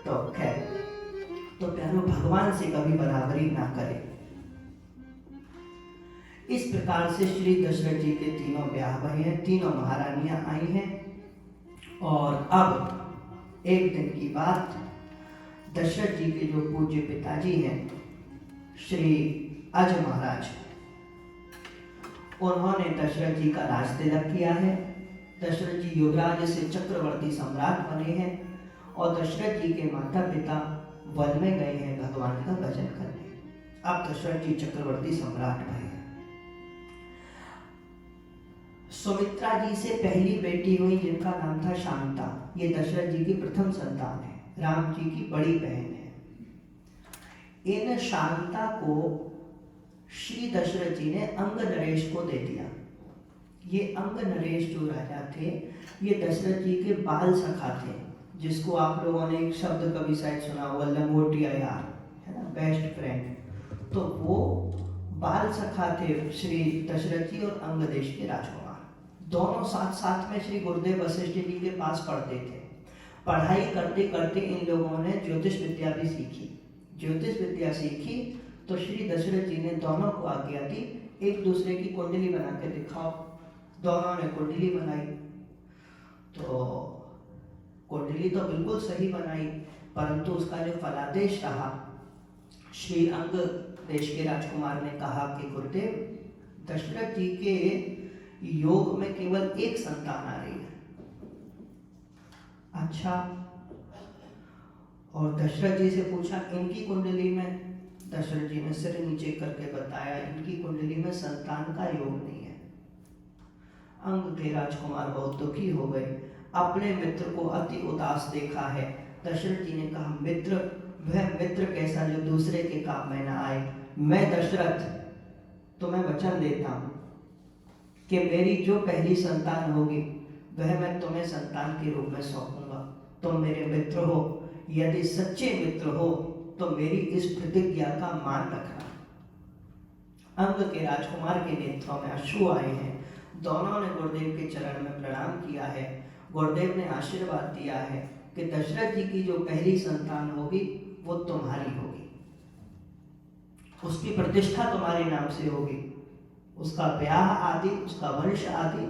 तो खैर, तो प्यारो भगवान से कभी बराबरी ना करे। इस प्रकार से श्री दशरथ जी के तीनों ब्याह हुए हैं, तीनों महारानियां आई हैं। और अब एक दिन की बात, दशरथ जी के जो पूज्य पिताजी हैं श्री अज महाराज, उन्होंने दशरथ जी का राज तिलक किया है। दशरथ जी युवराज से चक्रवर्ती सम्राट बने हैं और दशरथ जी के माता पिता वन में गए हैं भगवान का भजन करने। अब दशरथ जी चक्रवर्ती सम्राट बने हैं। सुमित्रा जी से पहली बेटी हुई जिनका नाम था शांता, ये दशरथ जी की प्रथम संतान है, राम जी की बड़ी बहन है। इन शांता को श्री दशरथ जी ने अंग नरेश को दे दिया। ये अंग नरेश जो राजा थे, ये दशरथ जी के बाल सखा थे, जिसको आप लोगों ने एक शब्द कभी शायद सुना होगा, लंगोटिया यार, है ना, बेस्ट फ्रेंड। तो वो बाल सखा थे श्री दशरथ जी और अंग देश के राजकुमार। दोनों साथ साथ में श्री गुरुदेव वशिष्ठ जी के पास पढ़ते थे। पढ़ाई करते करते इन लोगों ने ज्योतिष विद्या भी सीखी। ज्योतिष विद्या सीखी तो श्री दशरथ जी ने दोनों को आज्ञा दी, एक दूसरे की कुंडली बना के दिखाओ। दोनों ने कुंडली बनाई, तो कुंडली तो बिल्कुल सही बनाई, परंतु उसका जो फलादेश रहा, श्री अंग देश के राजकुमार ने कहा कि गुरुदेव, दशरथ जी के योग में केवल एक संतान आ रही है। अच्छा, और दशरथ जी से पूछा इनकी कुंडली में? दशरथ जी ने सिर नीचे करके बताया, इनकी कुंडली में संतान का योग नहीं है। अंग के राजकुमार बहुत दुखी हो गए, अपने मित्र को अति उदास देखा है। दशरथ जी ने कहा, मित्र, वह मित्र कैसा जो दूसरे के काम में न आए। मैं दशरथ तुम्हें वचन देता हूं कि मेरी जो पहली संतान होगी वह मैं तुम्हें संतान के रूप में सौंपूंगा। तुम मेरे मित्र हो, यदि सच्चे मित्र हो तो मेरी इस प्रतिज्ञा का मान रखना। अंग के राजकुमार के नेत्रों में अश्रु आए हैं। दोनों ने गुरुदेव के चरण में प्रणाम किया है। गुरुदेव ने आशीर्वाद दिया है कि दशरथ जी की जो पहली संतान होगी वो तुम्हारी होगी, उसकी प्रतिष्ठा तुम्हारे नाम से होगी, उसका ब्याह आदि, उसका वंश आदि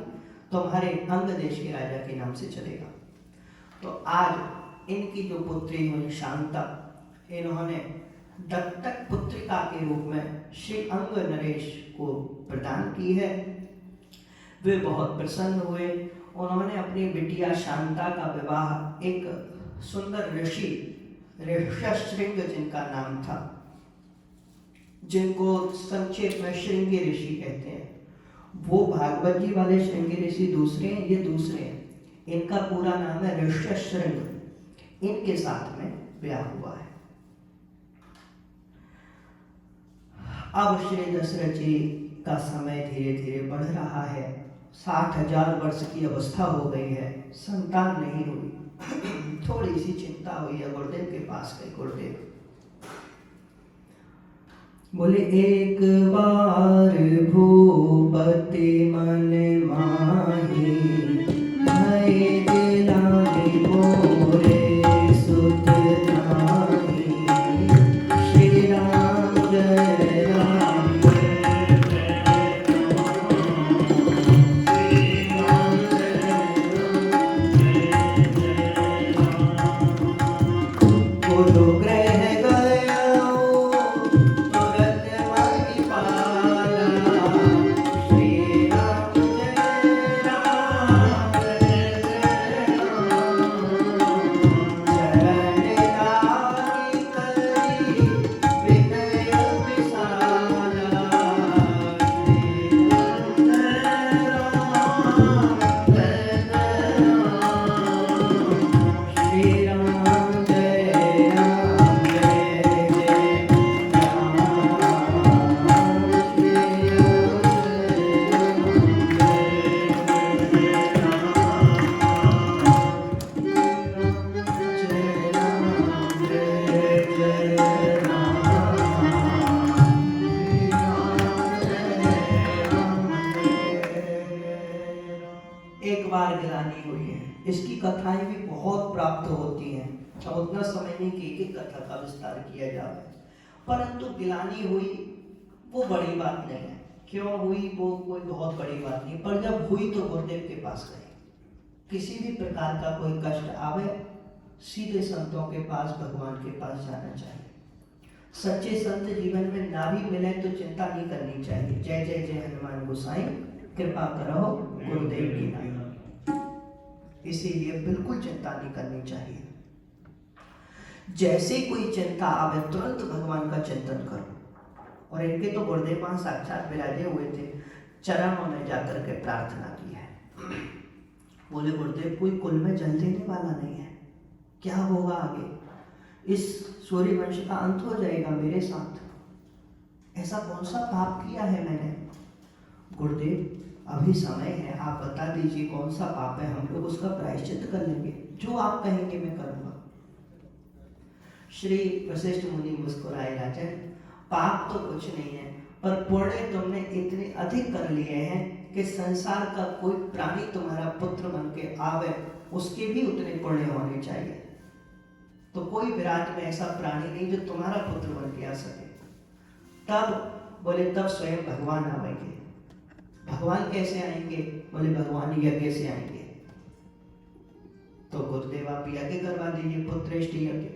तुम्हारे अंग देश के राजा के नाम से चलेगा। तो आज इनकी जो पुत्री हुई शांता, इन्होंने दत्तक पुत्रिका के रूप में श्री अंग नरेश को प्रदान की है। वे बहुत प्रसन्न हुए। उन्होंने अपनी बिटिया शांता का विवाह एक सुंदर ऋषि, ऋष्यशृंग जिनका नाम था, जिनको संक्षेप में श्रृंगी ऋषि कहते हैं, वो भागवत जी वाले श्रृंगी ऋषि दूसरे हैं, ये दूसरे हैं। इनका पूरा नाम है ऋष्यशृंग। इनके साथ में ब्याह हुआ है। अब श्री दशरथ जी का समय धीरे धीरे बढ़ रहा है। 60,000 वर्ष की अवस्था हो गई है, संतान नहीं हुई। थोड़ी सी चिंता हुई है, गुरुदेव के पास गए। गुरुदेव बोले, एक बार भूपति मन माही, भय दिलाने मोरे सुत नाही। श्री राम जय राम जय जय राम, गुरु ग्रह प्राप्त होती हैं। अब उतना समय नहीं कि एक कथा का विस्तार किया जाए, परंतु गिलानी हुई वो बड़ी बात नहीं है। क्यों हुई वो कोई बहुत बड़ी बात नहीं, पर जब हुई तो गुरुदेव के पास गए। किसी भी प्रकार का कोई कष्ट आवे, सीधे संतों के पास, भगवान के पास जाना चाहिए। सच्चे संत जीवन में ना भी मिले तो चिंता नहीं करनी चाहिए। जय जय जय हनुमान गोसाई, कृपा करो गुरुदेव की नाई। इसीलिए बिल्कुल चिंता नहीं करनी चाहिए। जैसे कोई चिंता आवे तुरंत भगवान का चिंतन करो। और इनके तो गुरुदेव वहां साक्षात विराजे हुए थे, चरणों में जाकर के प्रार्थना की है। बोले गुरुदेव कोई कुल में जल देने वाला नहीं है, क्या होगा आगे? इस सूर्य वंश का अंत हो जाएगा मेरे साथ। ऐसा कौन सा पाप किया है मैंने? गुरुदेव अभी समय है, आप बता दीजिए कौन सा पाप है, हम लोग उसका प्रायश्चित कर लेंगे। जो आप कहेंगे मैं करूंगा। श्री वशिष्ठ मुनि मुस्कुराए, राजन पाप तो कुछ नहीं है, पर पुण्य तुमने इतने अधिक कर लिए हैं कि संसार का कोई प्राणी तुम्हारा पुत्र बन के आवे, उसके भी उतने पुण्य होने चाहिए। तो कोई विराट में ऐसा प्राणी नहीं जो तुम्हारा पुत्र बन के आ सके। तब बोले तब स्वयं भगवान आएंगे। भगवान कैसे आएंगे? बोले भगवान यज्ञ से आएंगे। तो गुरुदेव आप यज्ञ करवा दीजिए, पुत्रेष्ठ यज्ञ।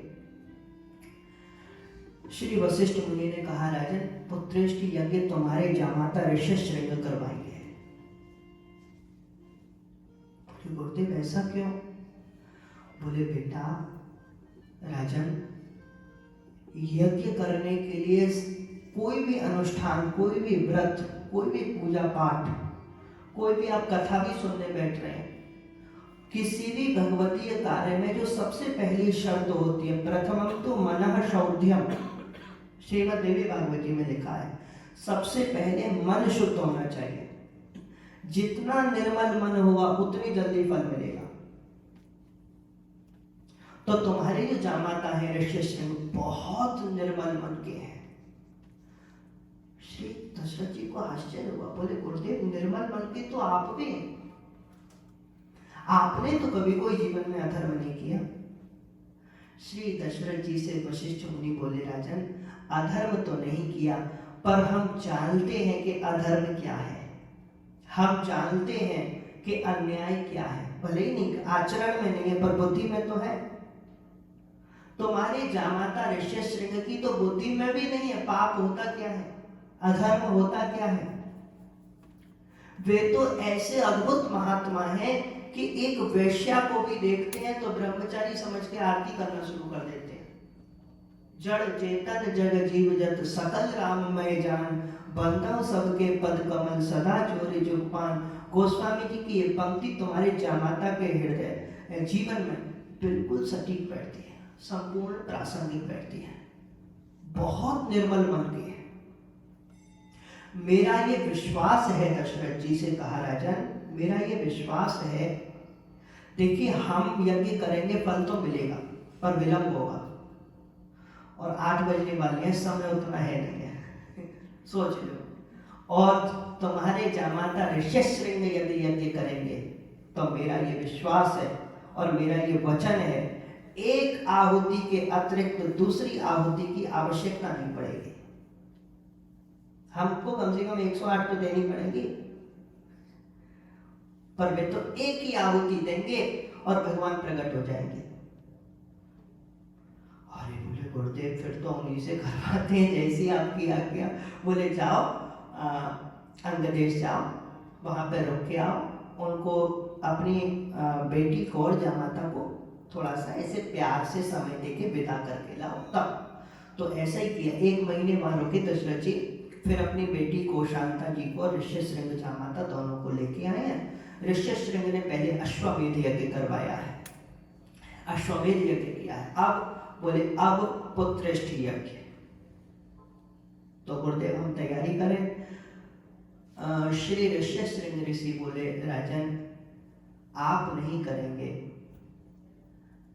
श्री वशिष्ठ मुनि ने कहा राजन पुत्रेष्ठ यज्ञ तुम्हारे जामाता ऋष्यशृंग करवाएंगे। गुरुदेव ऐसा क्यों? बोले बेटा राजन, यज्ञ करने के लिए कोई भी अनुष्ठान, कोई भी व्रत, कोई भी पूजा पाठ, कोई भी आप कथा भी सुनने बैठ रहे हैं, किसी भी भगवतीय कार्य में जो सबसे पहली शर्त होती है, प्रथमम तो मनः शौध्यम, श्रीमद् देवी भागवती में लिखा है, सबसे पहले मन शुद्ध होना चाहिए। जितना निर्मल मन होगा उतनी जल्दी फल मिलेगा। तो तुम्हारे जो जामाता है ऋष्यशृंग बहुत निर्मल मन के हैं। श्री दशरथ जी को आश्चर्य हुआ, बोले गुरुदेव निर्मल मन के तो आप भी हैं, आपने तो कभी कोई जीवन में अधर्म नहीं किया। श्री दशरथ जी से वशिष्ठ मुनि बोले राजन अधर्म तो नहीं किया, पर हम जानते हैं कि अधर्म क्या है, हम जानते हैं कि अन्याय क्या है। भले ही नहीं आचरण में नहीं है पर बुद्धि में तो है। तुम्हारे जामाता ऋष्यशृंग की तो बुद्धि में भी नहीं है पाप होता क्या है, अधर्म होता क्या है। वे तो ऐसे अद्भुत महात्मा हैं कि एक वेश्या को भी देखते हैं तो ब्रह्मचारी समझ के आरती करना शुरू कर देते हैं। जड़ चेतन जग जीव जत सकल राममय जान, बंधव सबके पद कमल सदा चोरी जुगपान। गोस्वामी जी की ये पंक्ति तुम्हारे जामाता के हृदय जीवन में बिल्कुल सटीक बैठती है, संपूर्ण प्रासंगिक बैठती है। बहुत निर्मल मन के है। मेरा ये विश्वास है, दशरथ जी से कहा राजन मेरा ये विश्वास है, देखिए हम यज्ञ करेंगे फल तो मिलेगा पर विलंब होगा, और 8 बजने वाले हैं, समय उतना है नहीं है सोच लो। और तुम्हारे जामाता ऋष्यशृंग यदि यज्ञ करेंगे तो मेरा ये विश्वास है और मेरा ये वचन है, एक आहुति के अतिरिक्त दूसरी आहुति की आवश्यकता नहीं पड़ेगी। हमको कम से कम 108 तो देनी पड़ेगी, पर वे तो एक ही आहुति देंगे और भगवान प्रकट हो जाएंगे। अरे बोले गुरुदेव फिर तो उन्हीं से करवाते हैं जैसी आपकी आज्ञा। बोले जाओ अंगदेश जाओ, वहां पर रुक के आओ, उनको अपनी बेटी को और जामाता को थोड़ा सा ऐसे प्यार से समय देके विदा करके लाओ। तब तो ऐसा ही किया, 1 महीने वहां रुके दशरथ जी, फिर अपनी बेटी को शांता जी को ऋष्यशृंग जामाता दोनों को लेके आए हैं। ऋष्यशृंग ने पहले अश्वमेध यज्ञ करवाया है, अश्वमेध यज्ञ किया है। अब बोले अब पुत्रेष्ठ यज्ञ। तो गुरुदेव हम तैयारी करें। श्री ऋष्यशृंग ऋषि बोले राजन आप नहीं करेंगे,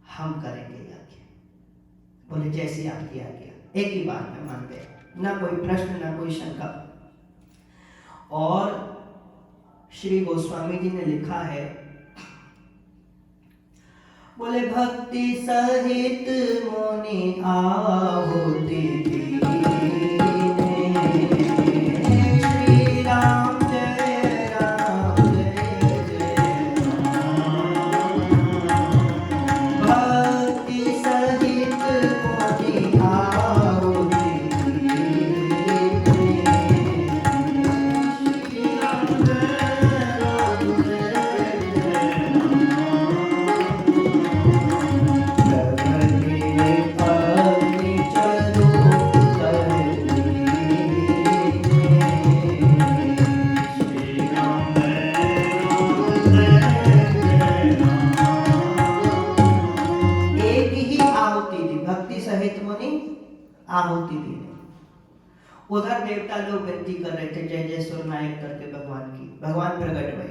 हम करेंगे यज्ञ। बोले जैसे आपकी आज्ञा। एक ही बात में मान गए, ना कोई प्रश्न ना कोई शंका। और श्री गोस्वामी जी ने लिखा है बोले भक्ति सहित मुनि आहुति दीने, श्री राम जय राम जय जय राम। भक्ति सहित मुनि आहुति दीने, श्री राम जय राम जय जय आहुति दी। उधर देवता लोग विनती कर रहे थे जय जय सुरनायक करके भगवान की। भगवान प्रकट हुए,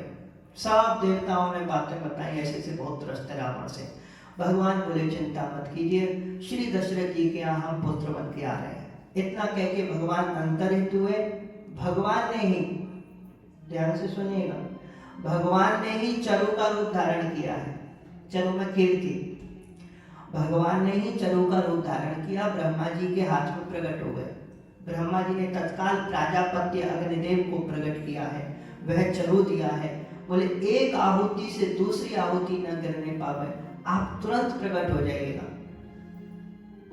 सब देवताओं ने बातें बताई, ऐसे से बहुत त्रस्त रावण से। भगवान बोले चिंता मत कीजिए, श्री दशरथ जी के यहाँ हम पुत्र बन के आ रहे हैं। इतना कह के भगवान अंतर्हित हुए। भगवान ने ही, ध्यान से सुनिएगा, भगवान ने ही चरु का रूप धारण किया है। चरु में खीर थी, भगवान ने ही चरु का रूप धारण किया, ब्रह्मा जी के हाथ में प्रकट हो गए। ब्रह्मा जी ने तत्काल प्राजापत्य अग्निदेव को प्रकट किया है, वह चरु दिया है। बोले एक आहुति से दूसरी आहुति न गिरने पावे, आप तुरंत प्रकट हो जाइएगा।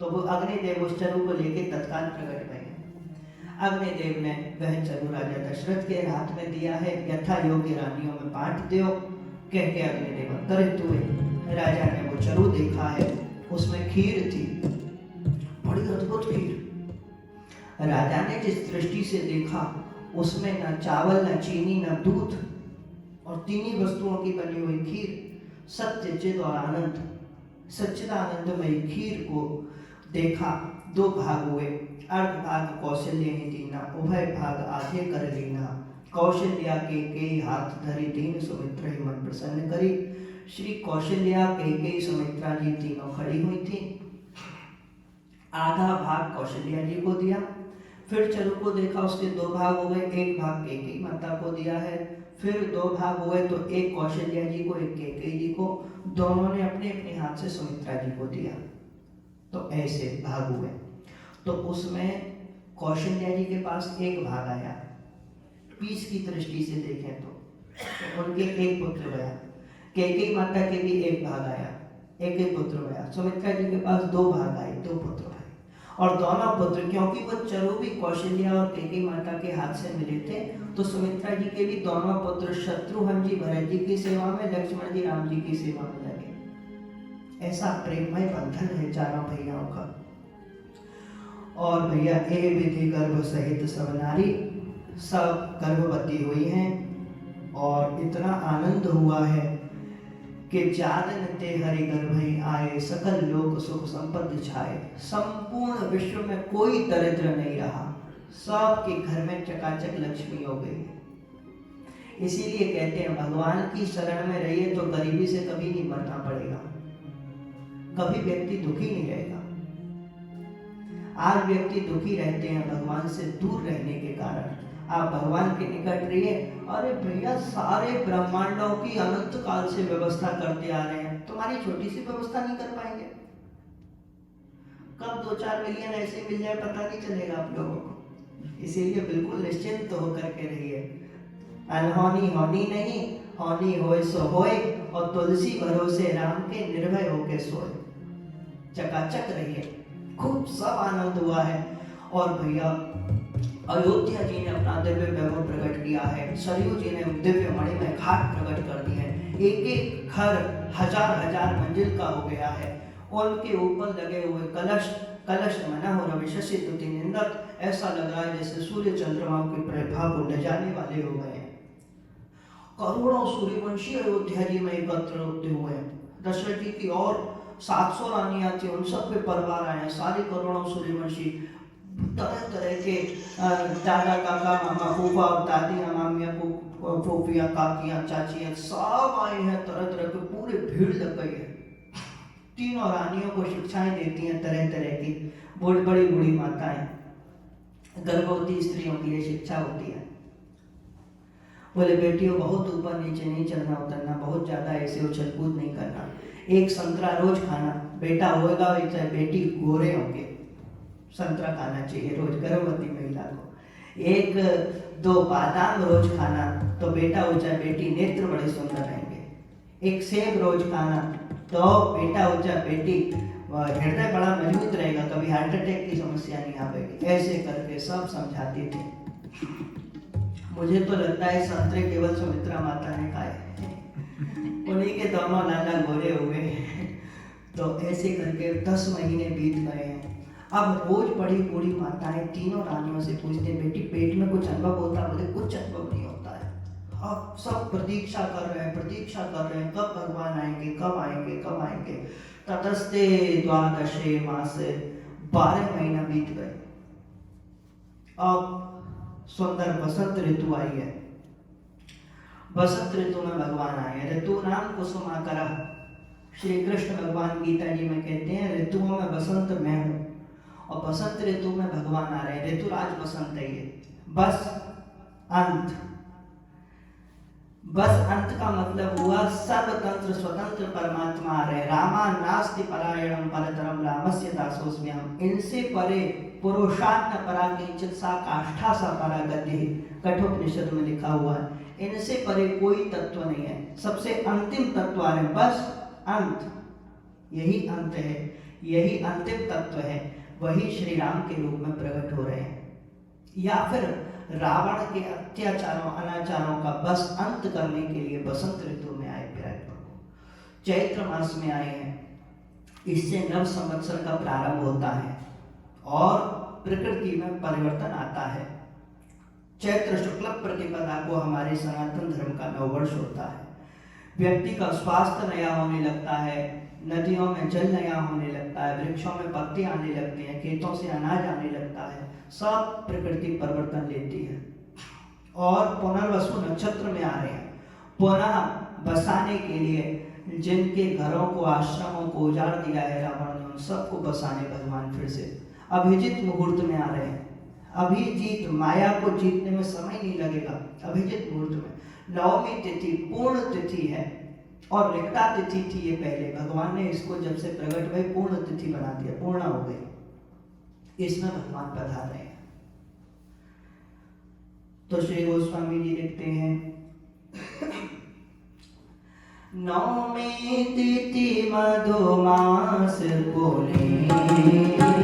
तो वो अग्निदेव उस चरु को लेके तत्काल प्रकट भए। अग्निदेव ने वह चरु राजा दशरथ के हाथ में दिया है, यथा योग्य रानियों में बांट दो कह के अग्निदेव अंतरित हुए। राजा ने वो चरु देखा है, उसमें खीर थी, बड़ी अद्भुत खीर। राजा ने जिस दृष्टि से देखा उसमें न चावल न चीनी न दूध और तीनों वस्तुओं की बनी हुई खीर, सत्य चिद और आनंद, सच्चिदानंदमयी खीर को देखा। दो भाग हुए, अर्ध भाग कौशल्य ने दीना, उभय भाग आधे कर लेना। कौशल्या के हाथ धरी दीन सुमित्रा ही मन प्रसन्न करी। श्री कौशल्या के सुमित्रा जी तीनों खड़ी हुई थी। आधा भाग कौशल्या जी को दिया, फिर चरु को देखा, उसके दो भाग हो गए, एक भाग कैकेयी माता को दिया है, फिर दो भाग हुए तो एक कौशल्या जी को एक कैकेयी जी को, दोनों ने अपने अपने हाथ से सुमित्रा जी को दिया। तो ऐसे भाग हुए। तो उसमें कौशल्या जी के पास एक भाग आया, पीस की दृष्टि से देखें तो उनके एक पुत्र गया। कैकेयी माता के भी एक भाग आया, एक एक पुत्र गया। सुमित्रा जी के पास दो भाग आए, दो पुत्र आए। और दोनों पुत्र, क्योंकि वो चरु भी कौशल्या और कैकेयी माता के हाथ से मिले थे, तो सुमित्रा जी के भी दोनों पुत्र शत्रुघ्न जी भरत जी की सेवा में, लक्ष्मण जी राम जी की सेवा में लगे। ऐसा प्रेममय बंधन है चारों भैयाओं का। और भैया ए विधि गर्भ सहित सब नारी, सब गर्भवती हुई हैं और इतना आनंद हुआ है कि जादन ते हरि गर्भ आए, सकल लोक सुख संपत्ति छाए। संपूर्ण विश्व में कोई दरिद्र नहीं रहा, सबके घर में चकाचक लक्ष्मी हो गई। इसीलिए कहते हैं भगवान की शरण में रहिए तो गरीबी से कभी नहीं मरना पड़ेगा, कभी व्यक्ति दुखी नहीं रहेगा। आज व्यक्ति दुखी रहते हैं भगवान से दूर रहने के कारण। आप भगवान के निकट रहिए। अरे भैया सारे ब्रह्मांडों की अनंत काल से व्यवस्था करते आ रहे हैं, तुम्हारी छोटी सी व्यवस्था नहीं कर पाएंगे। कब 2-4 मिलियन ऐसे मिल जाए पता नहीं चलेगा आप लोगों को। इसीलिए बिल्कुल निश्चिंत होकर के रहिए। अनहोनी होनी नहीं, होनी होए सो होए, और तुलसी भरोसे राम के निर्भय होके सोए। चकाचक रहिए, खूब सब आनंद हुआ है। और भैया अयोध्या जी ने अपना दिव्य वैभव प्रकट किया है, सरयू जी ने दिव्य मणिमय घाट प्रकट कर दिए हैं। एक एक घर हजार मंजिल का हो गया है। उनके ऊपर लगे हुए कलश, कलश मना हो रवि शशि तुति निंदक, ऐसा लग रहा है जैसे सूर्य चंद्रमाओं की प्रभा को ले जाने वाले हो गए हैं। करोड़ों सूर्यवंशी अयोध्या जी में एकत्र होते हुए दशरथ जी की और 700 रानियां थी, उन सब पे परिवार आए। सारे करोड़ों सूर्यवंशी, तरह तरह के दादा काका मामा फूफा और दादी मामियाँ फूफियाँ काकियाँ चाचियाँ सब आए हैं। तरह तरह के पूरे भीड़ लग गई है। तीनों रानियों को शिक्षाएं देती हैं तरह तरह की, बड़ी बूढ़ी माताएं, गर्भवती स्त्रियों की ये शिक्षा होती है। बोले बेटियों बहुत ऊपर नीचे नहीं चलना उतरना, बहुत ज्यादा ऐसे उछल कूद नहीं करना। एक संतरा रोज खाना, बेटा होगा चाहे बेटी गोरे होंगे, संतरा खाना चाहिए रोज गर्भवती महिला को। एक दो बादाम रोज खाना, तो बेटा हो चाहे बेटी नेत्र बड़े सुंदर रहेंगे। एक सेब रोज खाना, तो बेटा हो चाहे बेटी हृदय बड़ा मजबूत रहेगा, कभी हार्ट अटैक की समस्या नहीं आएगी। ऐसे करके सब समझाती थी। मुझे तो लगता है संतरे केवल सुमित्रा माता ने खाए, उन्हीं के दोनों लाला गोरे हुए। तो ऐसे करके 10 महीने बीत गए हैं। अब रोज बड़ी बूढ़ी माताएं तीनों रानियों से पूछते, बेटी पेट में कुछ अनुभव होता है? बोले कुछ अनुभव नहीं होता है। अब सब प्रतीक्षा कर रहे हैं कब भगवान आएंगे, कब आएंगे, कब आएंगे। ततस्ते द्वादशे मासे, 12 महीना बीत गए। अब सुंदर बसंत ऋतु आई है। बसंत ऋतु में भगवान आए हैं। ऋतु नाम कुसुमाकरः। श्री कृष्ण भगवान गीता जी में कहते हैं ऋतुओं में बसंत मैं हूँ, और बसंत ऋतु में भगवान आ रहे हैं। ऋतुराज बसंत है ये। बस अंत, बस अंत का मतलब हुआ सर्वतंत्र स्वतंत्र परमात्मा आ रहे। रामा नास्ति परायणम परतरम रामस्य दासोऽस्म्यहम्। इनसे परे पुरुषार्थ परा किंचित सा काष्ठा सा परा गति, कठोपनिषद में लिखा हुआ है। इनसे परे कोई तत्व नहीं है। सबसे अंतिम तत्व आ रहे, बस अंत, यही अंत है, यही अंतिम तत्व है। वही श्री राम के रूप में प्रकट हो रहे हैं। या फिर रावण के अत्याचारों अनाचारों का बस अंत करने के लिए बसंत ऋतु में आए विराट प्रभु। चैत्र मास में आए हैं। इससे नव संवत्सर का प्रारंभ होता है और प्रकृति में परिवर्तन आता है। चैत्र शुक्ल प्रतिपदा को हमारे सनातन धर्म का नववर्ष होता है। व्यक्ति का स्वास्थ्य नया होने लगता है, नदियों में जल नया होने लगता है, वृक्षों में पत्ते आने लगते हैं, खेतों से अनाज आने लगता है। सब प्रकृति परिवर्तन लेती है। और पुनर्वसु नक्षत्र में आ रहे हैं। पुनः बसाने के लिए जिनके घरों को आश्रमों को उजाड़ दिया है रावण ने, उन सबको बसाने भगवान फिर से अभिजीत मुहूर्त में आ रहे हैं। अभिजीत, माया को जीतने में समय नहीं लगेगा। अभिजीत मुहूर्त में नवमी तिथि पूर्ण तिथि है और रिक्ता तिथि थी ये पहले। भगवान ने इसको जब से प्रकट हुए पूर्ण तिथि बना दिया, पूर्ण हो गई। इसमें भगवान पधार रहे हैं। तो श्री गोस्वामी जी लिखते हैं नवमी तिथि मधुमास पुनीता,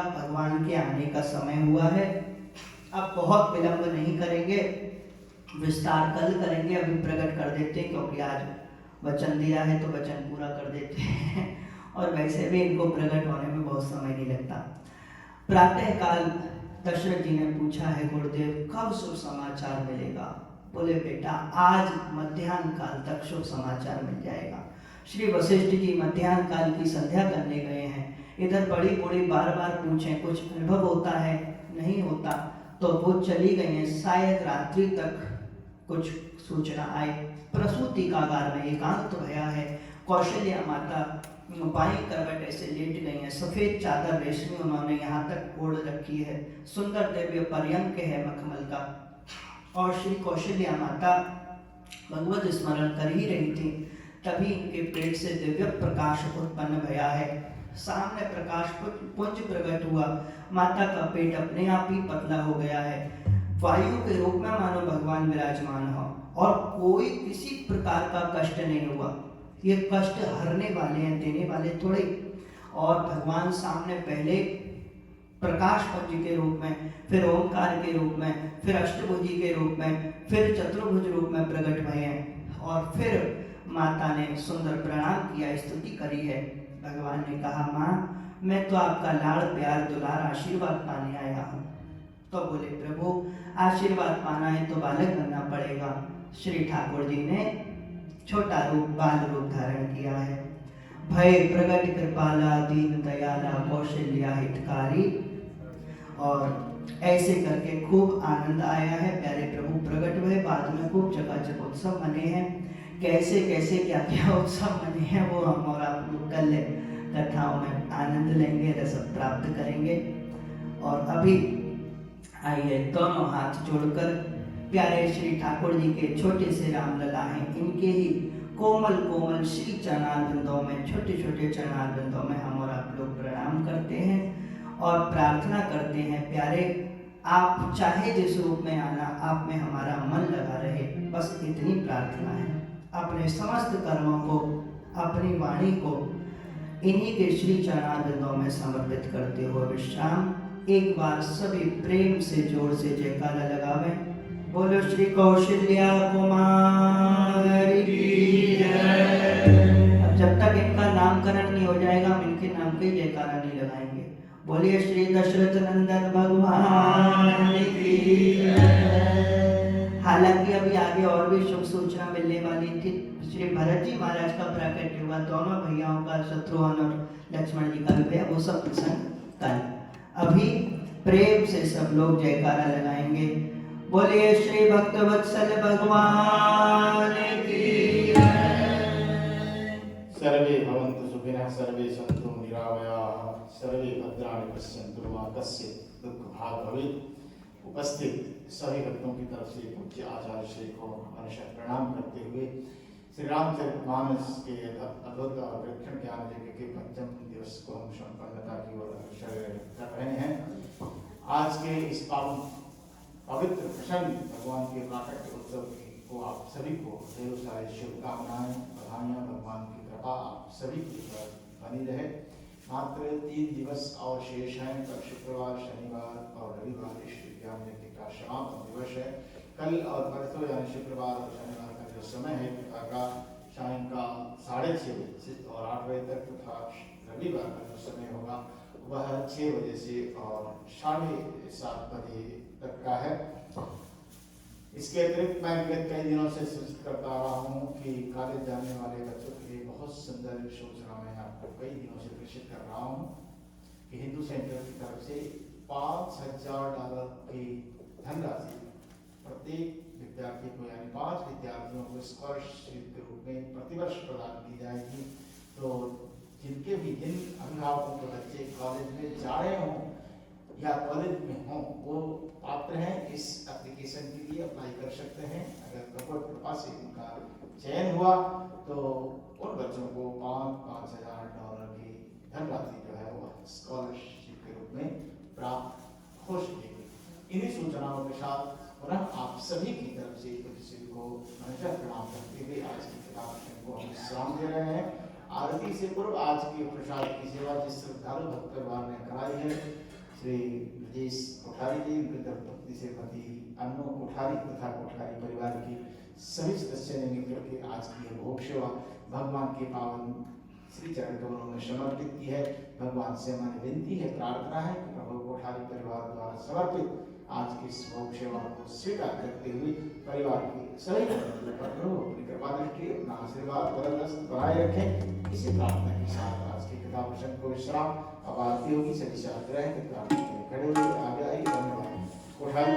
भगवान के आने का समय हुआ है। अब बहुत विलंब नहीं करेंगे, विस्तार कल करेंगे। अभी प्रकट कर देते हैं क्योंकि आज वचन दिया है तो वचन पूरा कर देते हैं। और वैसे भी इनको प्रकट होने में बहुत समय नहीं लगता। प्रातः काल दशरथ जी ने पूछा है गुरुदेव कब शुभ समाचार मिलेगा? बोले बेटा आज मध्याह्न काल तक शुभ समाचार मिल जाएगा। श्री वशिष्ठ जी मध्याह्न काल की संध्या करने गए हैं। इधर बड़ी बूढ़ी बार बार पूछे कुछ अनुभव होता है, नहीं होता, तो वो चली गई हैं। शायद रात्रि तक कुछ सूचना आए। प्रसूति कागार में एकांत भया है। कौशल्या माता बाई करवट ऐसे लेट गई हैं। सफेद चादर रेशमी उन्होंने यहाँ तक ओढ़ रखी है। सुंदर दिव्य पर्यंक है मखमल का। और श्री कौशल्या माता भगवत स्मरण कर ही रही थी, तभी इनके पेट से दिव्य प्रकाश उत्पन्न भया है। सामने प्रकाश पुंज प्रकट हुआ। माता का पेट अपने आप ही पतला हो गया है। वायु के रूप में मानो भगवान विराजमान हो और कोई किसी प्रकार का कष्ट नहीं हुआ। ये कष्ट हरने वाले हैं, देने वाले थोड़े। और भगवान सामने पहले प्रकाश पुंज के रूप में, फिर ओंकार के रूप में, फिर अष्टभुजी के रूप में, फिर चतुर्भुज रूप में प्रकट भए हैं। और फिर माता ने सुंदर प्रणाम किया, स्तुति करी है। भगवान ने कहा माँ मैं तो आपका लाड़ प्यार दुलार आशीर्वाद पाने आया हूँ। तो बोले प्रभु आशीर्वाद पाना है तो बालक बनना पड़ेगा। श्री ठाकुर जी ने छोटा रूप बाल रूप धारण किया है। भय प्रगट कृपाला दीन दयाला कौशल्या हितकारी, और ऐसे करके खूब आनंद आया है। प्यारे प्रभु प्रकट हुए, बाद में खूब चकाचक उत्सव मने हैं। कैसे कैसे क्या क्या उत्सव मने हैं वो हम और आप लोग कल कथाओं में आनंद लेंगे, रस प्राप्त करेंगे। और अभी आइए दोनों हाथ जोड़कर प्यारे श्री ठाकुर जी के छोटे से रामलला हैं, इनके ही कोमल कोमल श्री चरणारविंदों में, छोटे छोटे चरणारविंदों में हम और आप लोग प्रणाम करते हैं और प्रार्थना करते हैं प्यारे आप चाहे जिस रूप में आना, आप में हमारा मन लगा रहे, बस इतनी प्रार्थना है। अपने समस्त कर्मों को, अपनी वाणी को इन्हीं के श्री चरणारविंदों में समर्पित करते हुए विश्राम एक बार सभी प्रेम से जोर से जयकारा लगावें। बोलो श्री कौशल्या कुमारी की जय। अब जब तक इनका नामकरण नहीं हो जाएगा हम इनके नाम के जयकारा नहीं लगाएंगे। बोलिए श्री दशरथ नंदन भगवान की जय। हालांकि अभी आगे और भी शुभ सूचना मिलने वाली थी। श्री भरत जी महाराज का प्राकट्य हुआ, दोनों भैयाओं का, शत्रुघ्न और लक्ष्मण जी का भी भैया, वो सब प्रसंग कल। अभी प्रेम से सब लोग जयकारा लगाएंगे। बोलिए श्री भक्त वत्सल भगवान की जय। सर्वे भवन्तु सुखिनः, सर्वे सन्तु निरामयाः, सर्वे भद्राणि पश्यन्तु मा कश्चित् दुःखभाग् भवेत्। उपस्थित सभी भक्तों की तरफ से पूज्य आचार्य श्री को हमेशा प्रणाम करते हुए श्री रामचरितमानस के अद्भुत और विलक्षण ज्ञान यज्ञ के पंचम दिवस को हम संपन्नता की ओर अग्रसर कर रहे हैं। आज के इस पवित्र प्रसन्न भगवान के प्राकट्य उत्सव को आप सभी को ढेरों सारी शुभकामनाएं, बधाइयाँ, भगवान की कृपा आप सभी की ऊपर बनी रहे। मात्र 3 दिवस और शेष हैं, कल शुक्रवार, शनिवार और रविवार श्री ज्ञान यज्ञ का समापन दिवस है। कल और परसों यानी शुक्रवार और शनिवार का जो समय है पिता का सायंकाल 6:30 बजे से और 8 बजे तक, तथा रविवार का जो समय होगा वह 6 बजे से और 7:30 बजे तक का है। इसके अतिरिक्त मैं विगत कई दिनों से सूचित करता आ रहा हूँ कि कॉलेज जाने वाले बच्चों के लिए बहुत सुंदर सूचना मैं आपको कई दिनों से प्रेषित कर रहा हूँ कि हिंदू सेंटर की तरफ से $5,000 की धनराशि प्रत्येक विद्यार्थी को, यानी 5 विद्यार्थियों को स्कॉलरशिप के रूप में प्रतिवर्ष प्रदान की जाएगी। तो जिन अभिभावकों के बच्चे कॉलेज में जा रहे हों या कॉलेज में हों, वो पात्र हैं, इस एप्लीकेशन के लिए अप्लाई कर सकते हैं। अगर भगवत कृपा से उनका चयन हुआ तो उन बच्चों को $5,000 की धनराशि जो है वह स्कॉलरशिप के रूप में प्राप्त हो सकेगी। इन्हीं सूचनाओं के साथ पुनः आप सभी की तरफ से किसी को हमेशा प्रणाम करते हुए आज की किताब को हम विश्राम दे रहे हैं। आरती से पूर्व आज की प्रसाद की सेवा जिस श्रद्धालु भक्त परिवार ने कराई है, श्री ब्रजेश कोठारी जी, पत्नी से पति अन्नू कोठारी तथा कोठारी परिवार की सभी सदस्यों ने मिलकर के आज की भोग सेवा भगवान के पावन श्री चरण कमलों में समर्पित की है। भगवान से हमारी विनती है, प्रार्थना है कि प्रभु कोठारी परिवार द्वारा समर्पित आज की इस भोग सेवा को स्वीकार करते हुए परिवार के सभी प्रभु अपनी कृपा दृष्टि, अपना आशीर्वाद वरदस्त बनाए रखें। इसी प्रार्थना के साथ आज की किताब प्रसंग को विश्राम अब आरती होगी। सभी से आग्रह है कि प्रार्थना के लिए खड़े हुए आगे आइए। धन्यवाद। कोठारी